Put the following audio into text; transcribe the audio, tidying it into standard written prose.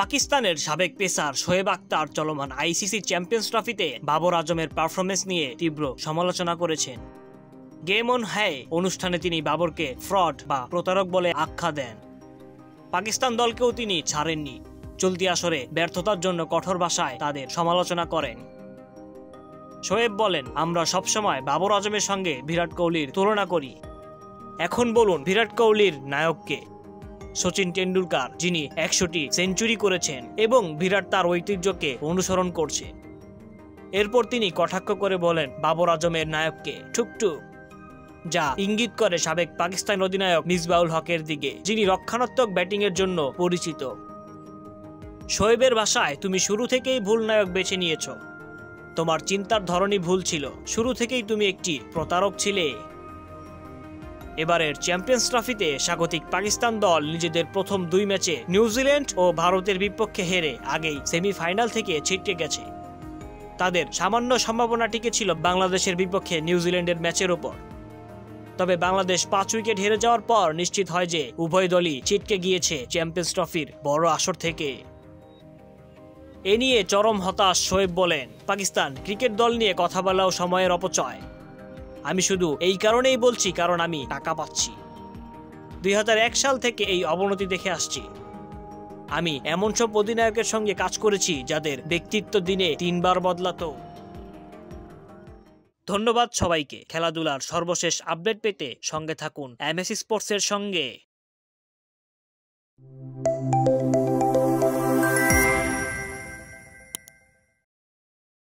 পাকিস্তানের সাবেক পেসার শোয়েব আখতার চলমান আইসিসি চ্যাম্পিয়ন্স ট্রফিতে বাবর আজমের পারফরমেন্স নিয়ে তীব্র সমালোচনা করেছেন। গেম অন হ্যায় অনুষ্ঠানে তিনি বাবরকে ফ্রড বা প্রতারক বলে আখ্যা দেন। পাকিস্তান দলকেও তিনি ছাড়েননি। চলতি আসরে ব্যর্থতার জন্য কঠোর ভাষায় তাদের সমালোচনা করেন। শোয়েব বলেন, আমরা সবসময় বাবর আজমের সঙ্গে বিরাট কোহলির তুলনা করি। এখন বলুন বিরাট কোহলির নায়ককে? সচিন টেন্ডুলকার, যিনি 100টি সেঞ্চুরি করেছেন এবং বিরাট তার ঐতিহ্যকে অনুসরণ করছে। এরপর তিনি কটাক্ষ করে বলেন বাবর আজমের নায়ককে ঠুকঠুক, যা ইঙ্গিত করে সাবেক পাকিস্তান অধিনায়ক মিসবাউল হকের দিকে, যিনি রক্ষণাত্মক ব্যাটিংয়ের জন্য পরিচিত। শোয়েবের ভাষায়, তুমি শুরু থেকেই ভুল নায়ক বেছে নিয়েছ। তোমার চিন্তার ধরনই ভুল ছিল। শুরু থেকেই তুমি একটি প্রতারক ছিলে। এবারের চ্যাম্পিয়ন্স ট্রফিতে স্বাগতিক পাকিস্তান দল নিজেদের প্রথম 2 ম্যাচে নিউজিল্যান্ড ও ভারতের বিপক্ষে হেরে আগেই সেমিফাইনাল থেকে ছিটকে গেছে। তাদের সামান্য সম্ভাবনা টিকে ছিল বাংলাদেশের বিপক্ষে নিউজিল্যান্ডের ম্যাচের ওপর। তবে বাংলাদেশ 5 উইকেট হেরে যাওয়ার পর নিশ্চিত হয় যে উভয় দলই ছিটকে গিয়েছে চ্যাম্পিয়ন্স ট্রফির বড় আসর থেকে। এ নিয়ে চরম হতাশ শোয়েব বলেন, পাকিস্তান ক্রিকেট দল নিয়ে কথা বলাও সময়ের অপচয়। আমি শুধু এই কারণেই বলছি কারণ আমি টাকা পাচ্ছি। 2001 সাল থেকে এই অবনতি দেখে আসছি। আমি এমন সব অধিনায়কের সঙ্গে কাজ করেছি যাদের ব্যক্তিত্ব দিনে 3 বার বদলাতো। ধন্যবাদ সবাইকে। খেলাধুলার সর্বশেষ আপডেট পেতে সঙ্গে থাকুন এমএসি স্পোর্টসের সঙ্গে।